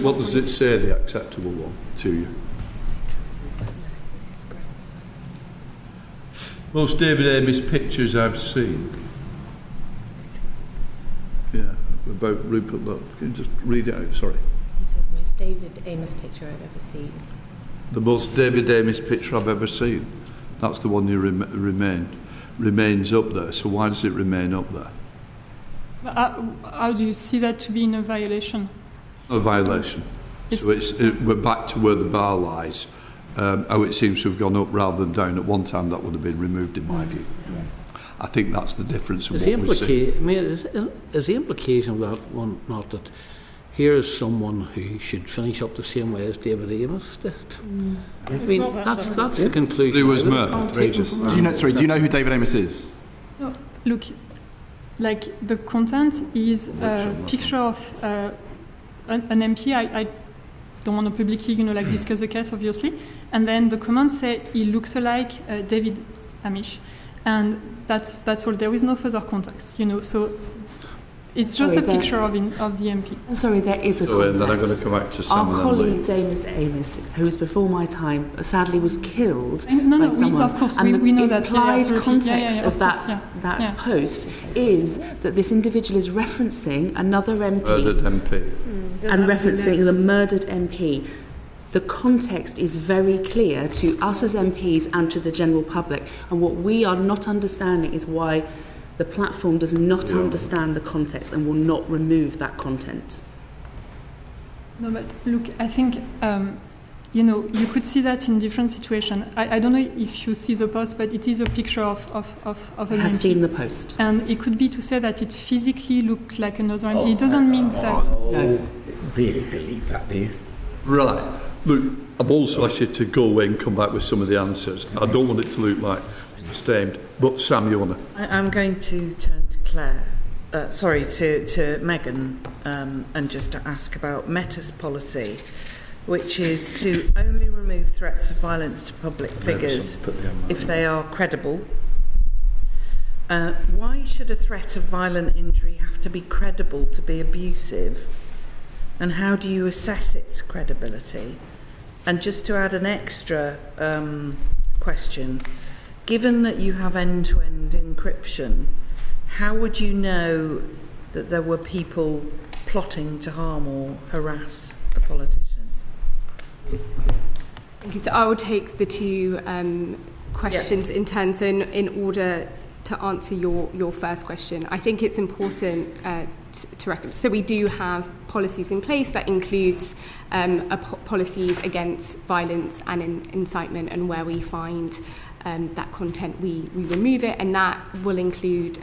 What does it say, the acceptable one, to you? Most David Amess pictures I've seen. Yeah, about Rupert. Look, can you just read it out? Sorry. He says most David Amess picture I've ever seen. The most David Amess picture I've ever seen. That's the one you remains up there. So why does it remain up there? How do you see that to be in a violation? A violation. So we're back to where the bar lies. How it seems to have gone up rather than down. At one time that would have been removed in my view. I think that's the difference. Is the implication of that one not that here is someone who should finish up the same way as David Amess did? I mean, that's the conclusion. He was murdered. Do you know who David Amess is? No, look, like the content is a picture of an MP. I don't want to publicly, discuss the case, obviously. And then the comments say he looks alike David Amish, and that's all. There is no further context, So it's just a picture of the MP. I'm sorry, there is a context. And then I'm going to come back to Sam. Our colleague David Amess, who was before my time, sadly was killed by someone. Of course, and we know the that. implied context of that post is that this individual is referencing another MP. Murdered MP. And referencing the murdered MP. The context is very clear to us as MPs and to the general public. And what we are not understanding is why the platform does not understand the context and will not remove that content. No, but look, I think, you could see that in different situations. I don't know if you see the post, but it is a picture of an MP. I have seen the post. And it could be to say that it physically looked like another MP. It doesn't mean that... No. Really believe that, do you? Right. Look, I've also asked you to go away and come back with some of the answers. I don't want it to look like stamed. But Sam, you want to? I'm going to turn to Claire. To Megan, and just to ask about Meta's policy, which is to only remove threats of violence to public figures if they are credible. Why should a threat of violent injury have to be credible to be abusive? And how do you assess its credibility? And just to add an extra question, given that you have end-to-end encryption, how would you know that there were people plotting to harm or harass a politician? Okay, so I will take the two questions in turn. So in order to answer your first question, I think it's important to reckon. So we do have policies in place that includes policies against violence and incitement, and where we find that content, we remove it, and that will include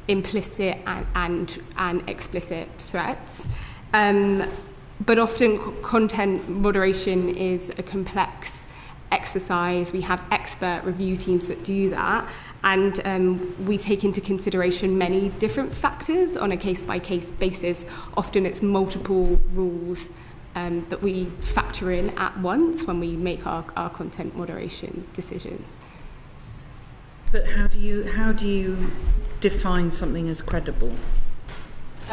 implicit and explicit threats. But often content moderation is a complex exercise. We have expert review teams that do that, and we take into consideration many different factors on a case-by-case basis. Often it's multiple rules that we factor in at once when we make our content moderation decisions. But how do you define something as credible?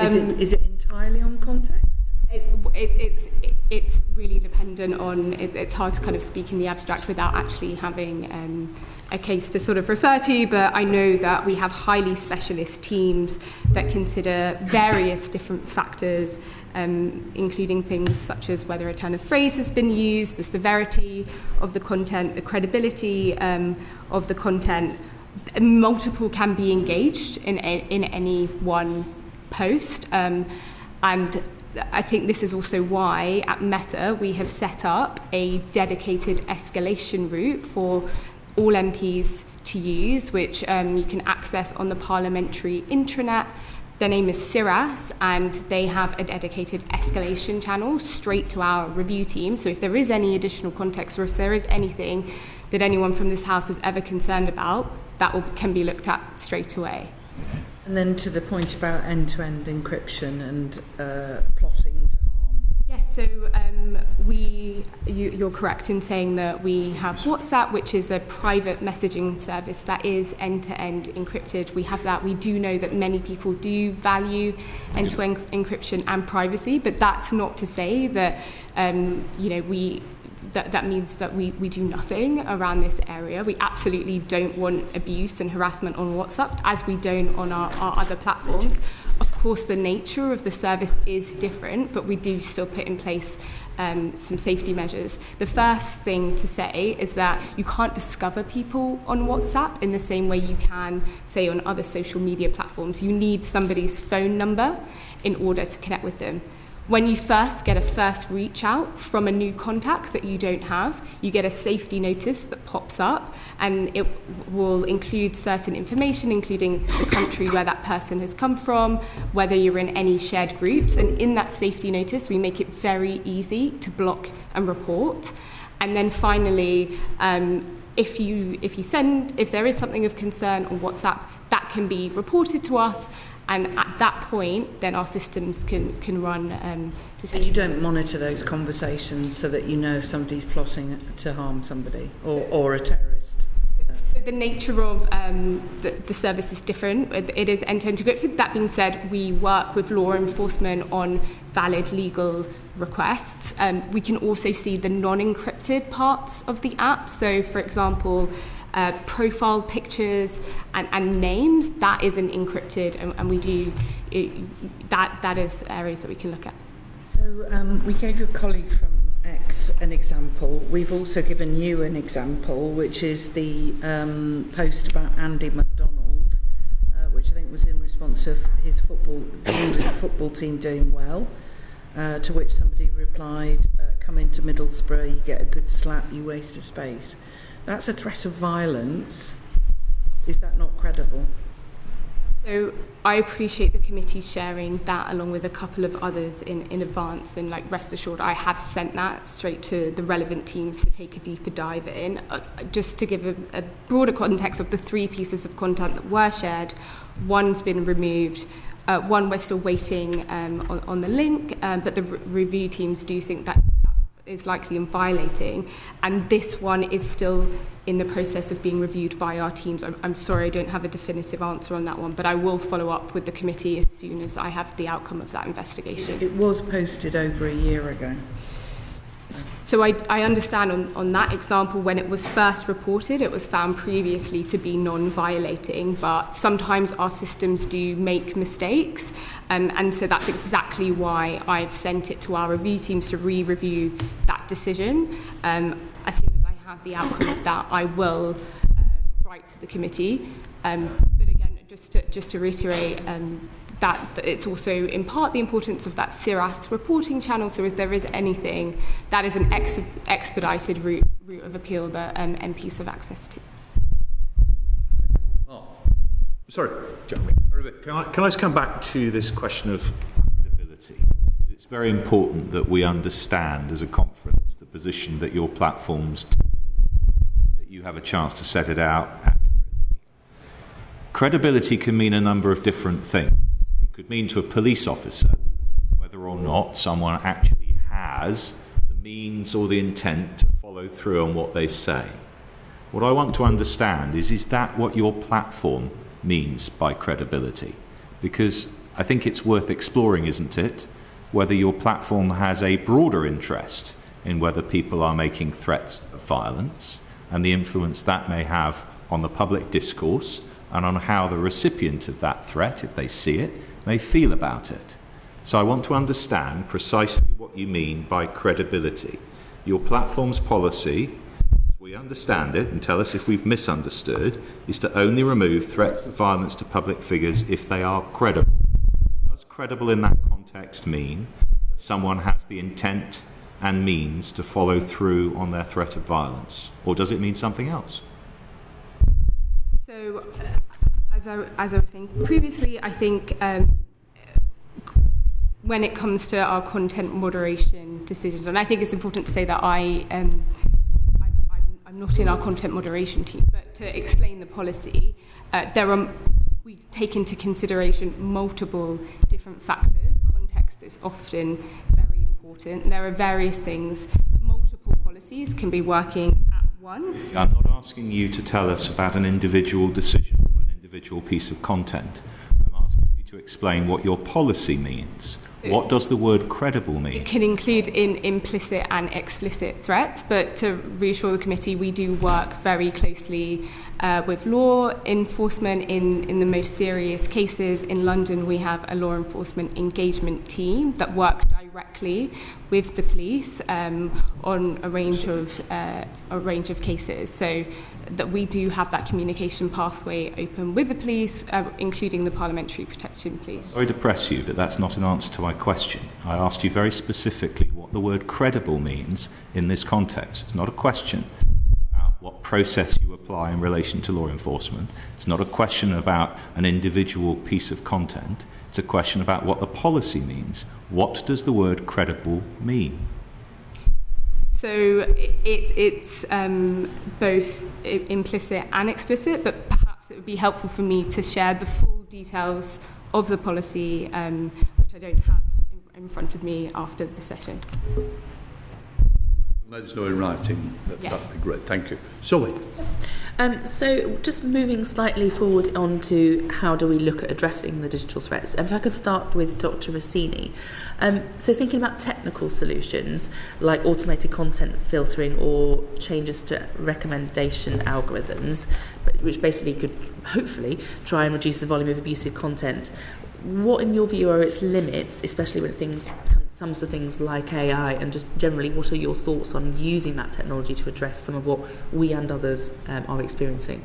Is it entirely on context? It's really dependent on. It's hard to kind of speak in the abstract without actually having a case to sort of refer to. But I know that we have highly specialist teams that consider various different factors, including things such as whether a turn of phrase has been used, the severity of the content, the credibility of the content. Multiple can be engaged in any one post, and I think this is also why at Meta we have set up a dedicated escalation route for all MPs to use, which you can access on the parliamentary intranet. Their name is CIRAS, and they have a dedicated escalation channel straight to our review team. So if there is any additional context, or if there is anything that anyone from this House is ever concerned about, that can be looked at straight away. And then to the point about end-to-end encryption and plotting to harm. Yes, so You're correct in saying that we have WhatsApp, which is a private messaging service that is end-to-end encrypted. We have that. We do know that many people do value end-to-end encryption and privacy, but that's not to say that that means that we do nothing around this area. We absolutely don't want abuse and harassment on WhatsApp, as we don't on our other platforms. Of course, the nature of the service is different, but we do still put in place some safety measures. The first thing to say is that you can't discover people on WhatsApp in the same way you can, say, on other social media platforms. You need somebody's phone number in order to connect with them. When you first get a first reach out from a new contact that you don't have, you get a safety notice that pops up, and it will include certain information, including the country where that person has come from, whether you're in any shared groups. And in that safety notice, we make it very easy to block and report. And then finally, if there is something of concern on WhatsApp, that can be reported to us. And at that point, then our systems can run. And you don't monitor those conversations so that you know if somebody's plotting to harm somebody or a terrorist? So the nature of the service is different. It is end-to-end encrypted. That being said, we work with law enforcement on valid legal requests. We can also see the non-encrypted parts of the app. So, for example, profile pictures and names, that isn't encrypted, and we do that is areas that we can look at. So we gave your colleague from X an example. We've also given you an example, which is the post about Andy McDonald, which I think was in response to his English football team doing well, to which somebody replied, come into Middlesbrough, you get a good slap, you waste of space. That's a threat of violence. Is that not credible? So I appreciate the committee sharing that along with a couple of others in advance, and rest assured I have sent that straight to the relevant teams to take a deeper dive in. Just to give a broader context of the 3 pieces of content that were shared, one's been removed, one we're still waiting on the link, but the review teams do think that is likely in violating, and this one is still in the process of being reviewed by our teams. I'm sorry I don't have a definitive answer on that one, but I will follow up with the committee as soon as I have the outcome of that investigation. It was posted over a year ago. So I understand on that example, when it was first reported, it was found previously to be non-violating, but sometimes our systems do make mistakes, and so that's exactly why I've sent it to our review teams to re-review that decision. As soon as I have the outcome of that, I will write to the committee. But again, just to reiterate, that it's also in part the importance of that CIRAS reporting channel. So if there is anything, that is an expedited route of appeal that MPs have access to. Oh, sorry, Jeremy. Can I just come back to this question of credibility? It's very important that we understand as a conference the position that your platforms take, that you have a chance to set it out accurately. Credibility can mean a number of different things. Could mean to a police officer whether or not someone actually has the means or the intent to follow through on what they say. What I want to understand is that what your platform means by credibility? Because I think it's worth exploring, isn't it, whether your platform has a broader interest in whether people are making threats of violence and the influence that may have on the public discourse and on how the recipient of that threat, if they see it, may feel about it. So I want to understand precisely what you mean by credibility. Your platform's policy, as we understand it, and tell us if we've misunderstood, is to only remove threats of violence to public figures if they are credible. Does credible in that context mean that someone has the intent and means to follow through on their threat of violence? Or does it mean something else? So, as I was saying previously, I think when it comes to our content moderation decisions, and I think it's important to say that I'm not in our content moderation team, but to explain the policy, we take into consideration multiple different factors. Context is often very important. important. There are various things. Multiple policies can be working at once. I'm not asking you to tell us about an individual decision or an individual piece of content. I'm asking you to explain what your policy means. What does the word credible mean? It can include implicit and explicit threats, but to reassure the committee, we do work very closely with law enforcement in the most serious cases. In London, we have a law enforcement engagement team that work directly with the police on a range of cases. So that we do have that communication pathway open with the police, including the Parliamentary Protection Police. Sorry to press you, but that's not an answer to my question. I asked you very specifically what the word credible means in this context. It's not a question about what process you apply in relation to law enforcement. It's not a question about an individual piece of content. It's a question about what the policy means. What does the word credible mean? So it's both implicit and explicit, but perhaps it would be helpful for me to share the full details of the policy, which I don't have in front of me after the session. Let us know in writing. Yes. That'd be great. Thank you. Zoe. So just moving slightly forward on to how do we look at addressing the digital threats. If I could start with Dr. Rossini. So thinking about technical solutions like automated content filtering or changes to recommendation algorithms, which basically could hopefully try and reduce the volume of abusive content. What, in your view, are its limits, especially when it comes to things like AI, and just generally, what are your thoughts on using that technology to address some of what we and others are experiencing?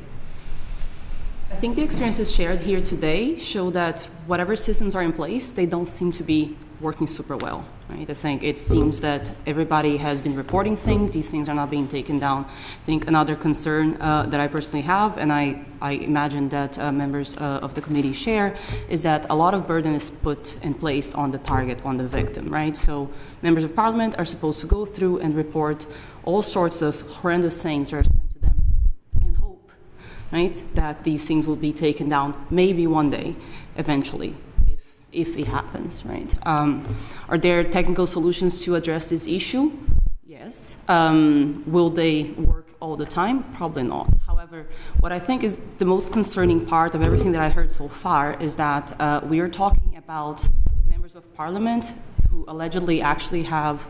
I think the experiences shared here today show that whatever systems are in place, they don't seem to be working super well. Right? I think it seems that everybody has been reporting things. These things are not being taken down. I think another concern that I personally have, and I imagine that members of the committee share, is that a lot of burden is put and placed on the target, on the victim. Right? So members of parliament are supposed to go through and report all sorts of horrendous things that are sent to them, and hope, right, that these things will be taken down maybe one day, eventually. If it happens, right? Are there technical solutions to address this issue? Yes. Will they work all the time? Probably not. However, what I think is the most concerning part of everything that I heard so far is that we are talking about members of parliament who allegedly actually have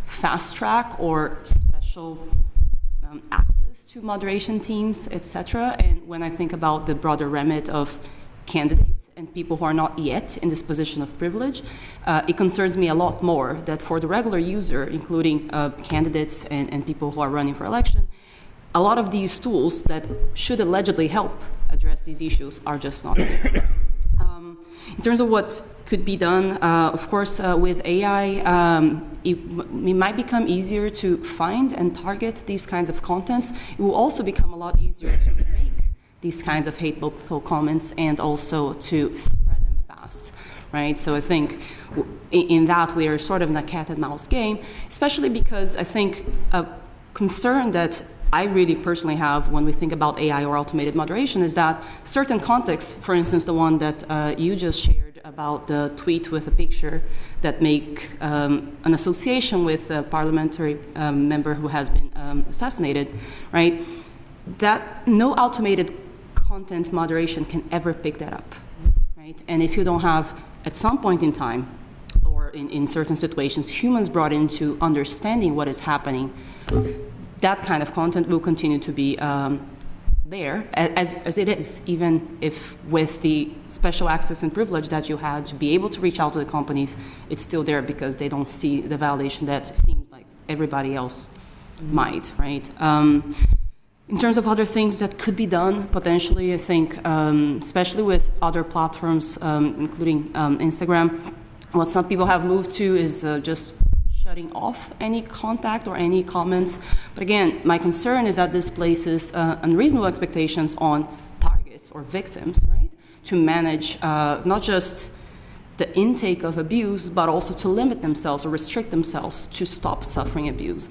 fast track or special access to moderation teams, etc. And when I think about the broader remit of candidates and people who are not yet in this position of privilege, it concerns me a lot more that for the regular user, including candidates and people who are running for election, a lot of these tools that should allegedly help address these issues are just not there. In terms of what could be done, of course, with AI, it might become easier to find and target these kinds of contents. It will also become a lot easier to make these kinds of hateful comments and also to spread them fast, right? So I think in that we are sort of in a cat and mouse game, especially because I think a concern that I really personally have when we think about AI or automated moderation is that certain contexts, for instance, the one that you just shared about the tweet with a picture that make an association with a parliamentary member who has been assassinated, right? That no automated content moderation can ever pick that up, right? And if you don't have, at some point in time, or in certain situations, humans brought into understanding what is happening, that kind of content will continue to be there, as it is, even if with the special access and privilege that you had to be able to reach out to the companies, it's still there because they don't see the validation that seems like everybody else might, right? In terms of other things that could be done, potentially, I think, especially with other platforms, including Instagram, what some people have moved to is just shutting off any contact or any comments. But again, my concern is that this places unreasonable expectations on targets or victims, right, to manage not just the intake of abuse, but also to limit themselves or restrict themselves to stop suffering abuse.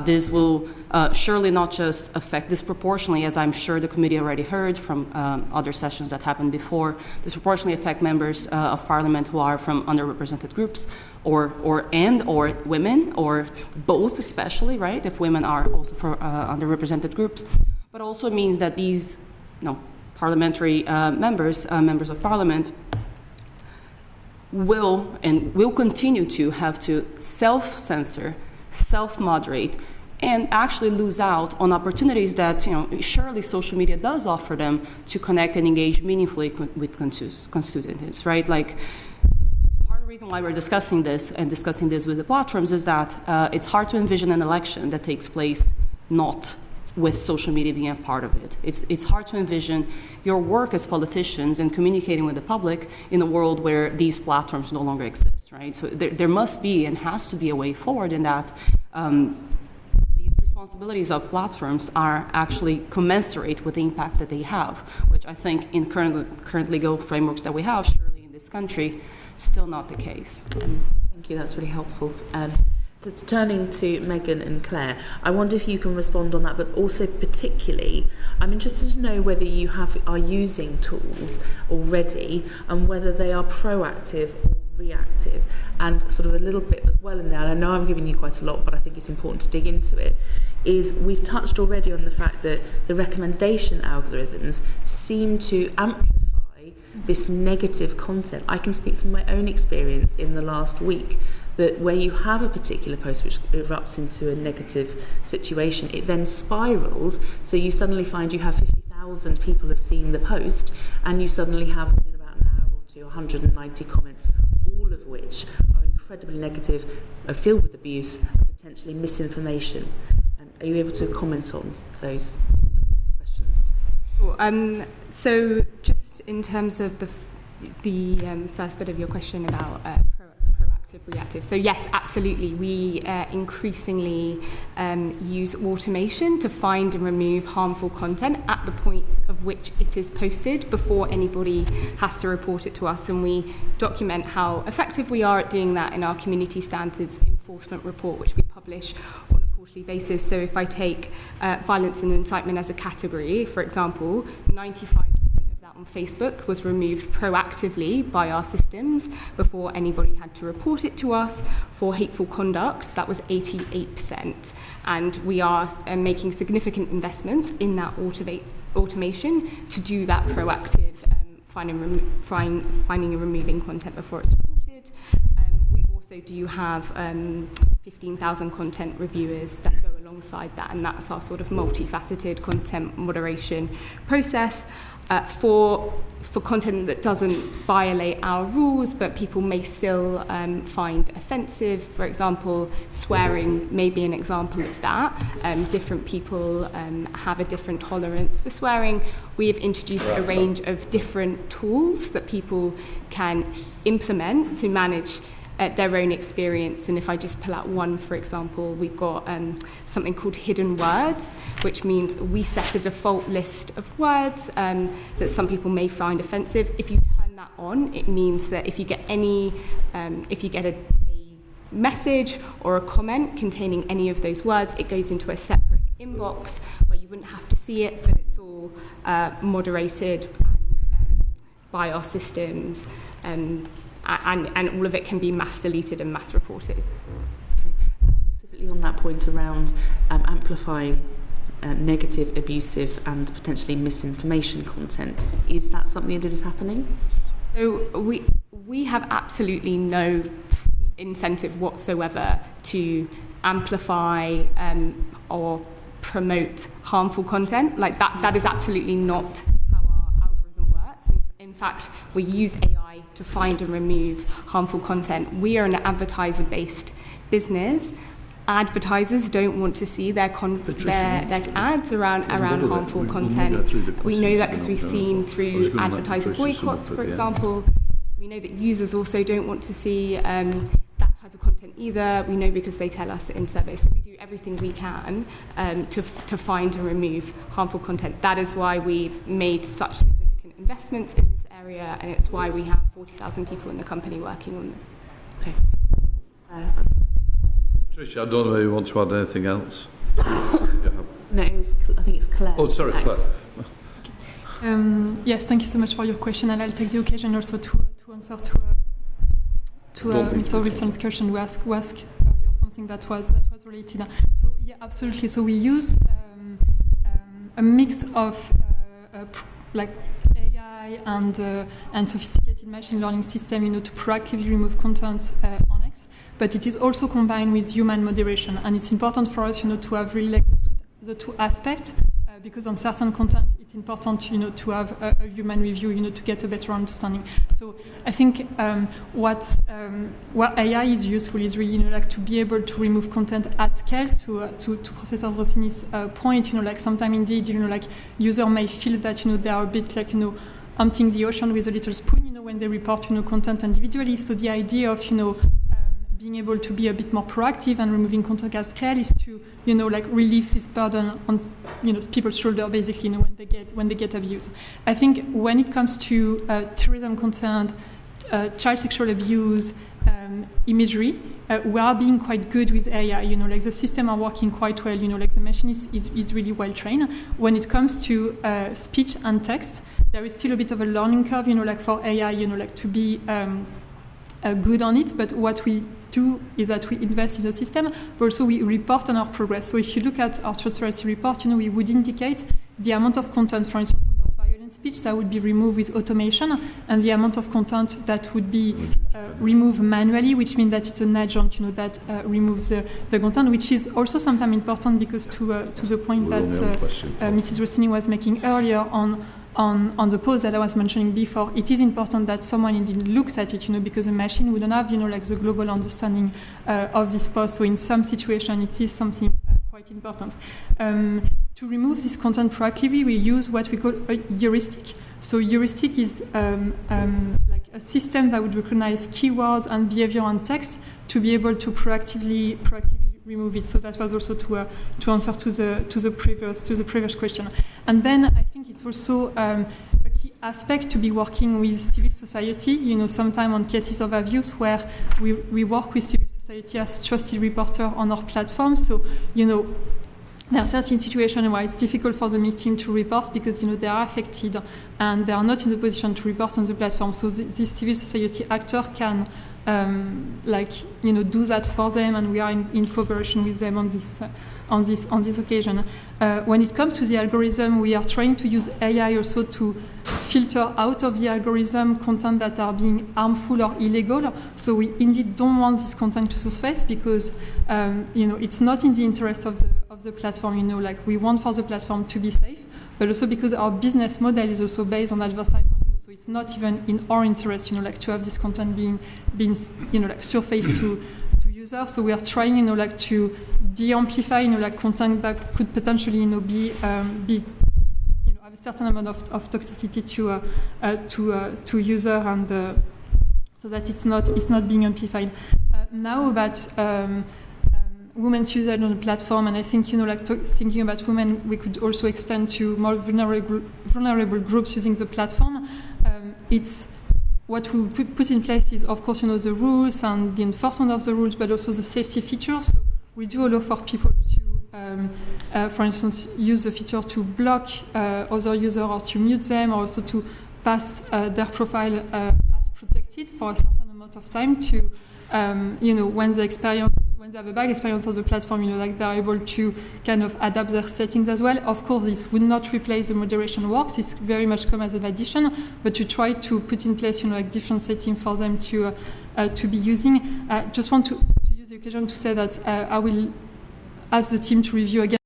This will surely not just affect disproportionately, as I'm sure the committee already heard from other sessions that happened before, disproportionately affect members of parliament who are from underrepresented groups, or women, or both especially, right, if women are also for underrepresented groups. But also means that these parliamentary members of parliament will continue to have to self-censor, self-moderate, and actually lose out on opportunities that surely social media does offer them to connect and engage meaningfully with constituents, right? Like, part of the reason why we're discussing this with the platforms is that it's hard to envision an election that takes place not with social media being a part of it. It's hard to envision your work as politicians and communicating with the public in a world where these platforms no longer exist, right? So there must be and has to be a way forward in that these responsibilities of platforms are actually commensurate with the impact that they have, which I think in current legal frameworks that we have, surely in this country, still not the case. Thank you, that's really helpful. Just turning to Megan and Claire, I wonder if you can respond on that, but also particularly, I'm interested to know whether you are using tools already and whether they are proactive or reactive, and sort of a little bit as well in there, and I know I'm giving you quite a lot, but I think it's important to dig into it, is we've touched already on the fact that the recommendation algorithms seem to amplify this negative content. I can speak from my own experience in the last week, that where you have a particular post which erupts into a negative situation, it then spirals, so you suddenly find you have 50,000 people have seen the post, and you suddenly have, within about an hour or two, 190 comments, all of which are incredibly negative, are filled with abuse and potentially misinformation. Are you able to comment on those questions? Sure. So just in terms of the first bit of your question about reactive. So yes, absolutely. We increasingly use automation to find and remove harmful content at the point of which it is posted before anybody has to report it to us. And we document how effective we are at doing that in our community standards enforcement report, which we publish on a quarterly basis. So if I take violence and incitement as a category, for example, 95% on Facebook was removed proactively by our systems before anybody had to report it to us. For hateful conduct, that was 88%. And we are making significant investments in that automation to do that proactive finding and removing content before it's reported. We also do have 15,000 content reviewers that go alongside that, and that's our sort of multifaceted content moderation process. For content that doesn't violate our rules, but people may still find offensive. For example, swearing may be an example of that. Different people have a different tolerance for swearing. We have introduced a range of different tools that people can implement to manage their own experience. And if I just pull out one, for example, we've got something called hidden words, which means we set a default list of words that some people may find offensive. If you turn that on, it means that if you get a message or a comment containing any of those words, it goes into a separate inbox where you wouldn't have to see it, but it's all moderated by our systems. And all of it can be mass deleted and mass reported. Okay. Specifically on that point around amplifying negative, abusive and potentially misinformation content, is that something that is happening? So we have absolutely no incentive whatsoever to amplify or promote harmful content. Like that is absolutely not how our algorithm works. In fact, we use AI to find and remove harmful content. We are an advertiser-based business. Advertisers don't want to see their ads around harmful content. We know that because we've seen through advertiser boycotts, for example. We know that users also don't want to see that type of content either. We know because they tell us in surveys. So we do everything we can to find and remove harmful content. That is why we've made such significant investments in this area, and it's why we have 40,000 people in the company working on this. Okay. Tricia, I don't know if you want to add anything else. No, I think it's Claire. Oh, sorry, Claire. Yes, thank you so much for your question, and I'll take the occasion also to answer to to Mr. Wilson's question, we asked earlier something that was related. So yeah, absolutely. So we use a mix of like AI and sophisticated machine learning system, to proactively remove content on X. But it is also combined with human moderation, and it's important for us, to have really like the two aspects. Because on certain content, it's important, to have a human review, to get a better understanding. So I think what AI is useful is really, like to be able to remove content at scale. To Professor Rossini's point, like sometimes indeed, like user may feel that they are a bit like emptying the ocean with a little spoon, when they report content individually. So the idea of being able to be a bit more proactive and removing content at scale is to, like relieve this burden on, people's shoulder, basically, when they get abused. I think when it comes to terrorism content, child sexual abuse, imagery, we are being quite good with AI. Like the system are working quite well. Like the machine is really well trained. When it comes to speech and text, there is still a bit of a learning curve. Like for AI, like to be good on it. But what we do is that we invest in the system, but also we report on our progress. So if you look at our transparency report, we would indicate the amount of content, for instance, under violent speech that would be removed with automation, and the amount of content that would be removed manually, which means that it's an agent, that removes the content, which is also sometimes important because to the point that Mrs. Rossini was making earlier on the post that I was mentioning before, it is important that someone indeed looks at it, because the machine wouldn't have, like the global understanding of this post. So in some situation, it is something quite important. To remove this content proactively, we use what we call a heuristic. So heuristic is like a system that would recognize keywords and behavior and text to be able to proactively remove it. So that was also to answer to the previous question. And then I think it's also a key aspect to be working with civil society. Sometimes on cases of abuse where we work with civil society as trusted reporter on our platform. So there are certain situations where it's difficult for the victim to report because they are affected and they are not in the position to report on the platform. So this civil society actor can do that for them, and we are in cooperation with them on this occasion. When it comes to the algorithm, we are trying to use AI also to filter out of the algorithm content that are being harmful or illegal. So we indeed don't want this content to surface because it's not in the interest of the platform. We want for the platform to be safe, but also because our business model is also based on advertising. So it's not even in our interest, to have this content being surfaced to users. So we are trying, to de-amplify, content that could potentially, be have a certain amount of toxicity to user, and so that it's not being amplified. Now about women's usage on the platform, and I think thinking about women, we could also extend to more vulnerable groups using the platform. It's what we put in place is, of course, the rules and the enforcement of the rules, but also the safety features. So we do allow for people to, for instance, use the feature to block other users or to mute them, or also to pass their profile as protected for a certain amount of time to, when they have a bad experience of the platform, they're able to kind of adapt their settings as well. Of course, this would not replace the moderation work. This very much comes as an addition, but to try to put in place, different settings for them to be using. Just want to use the occasion to say that I will ask the team to review again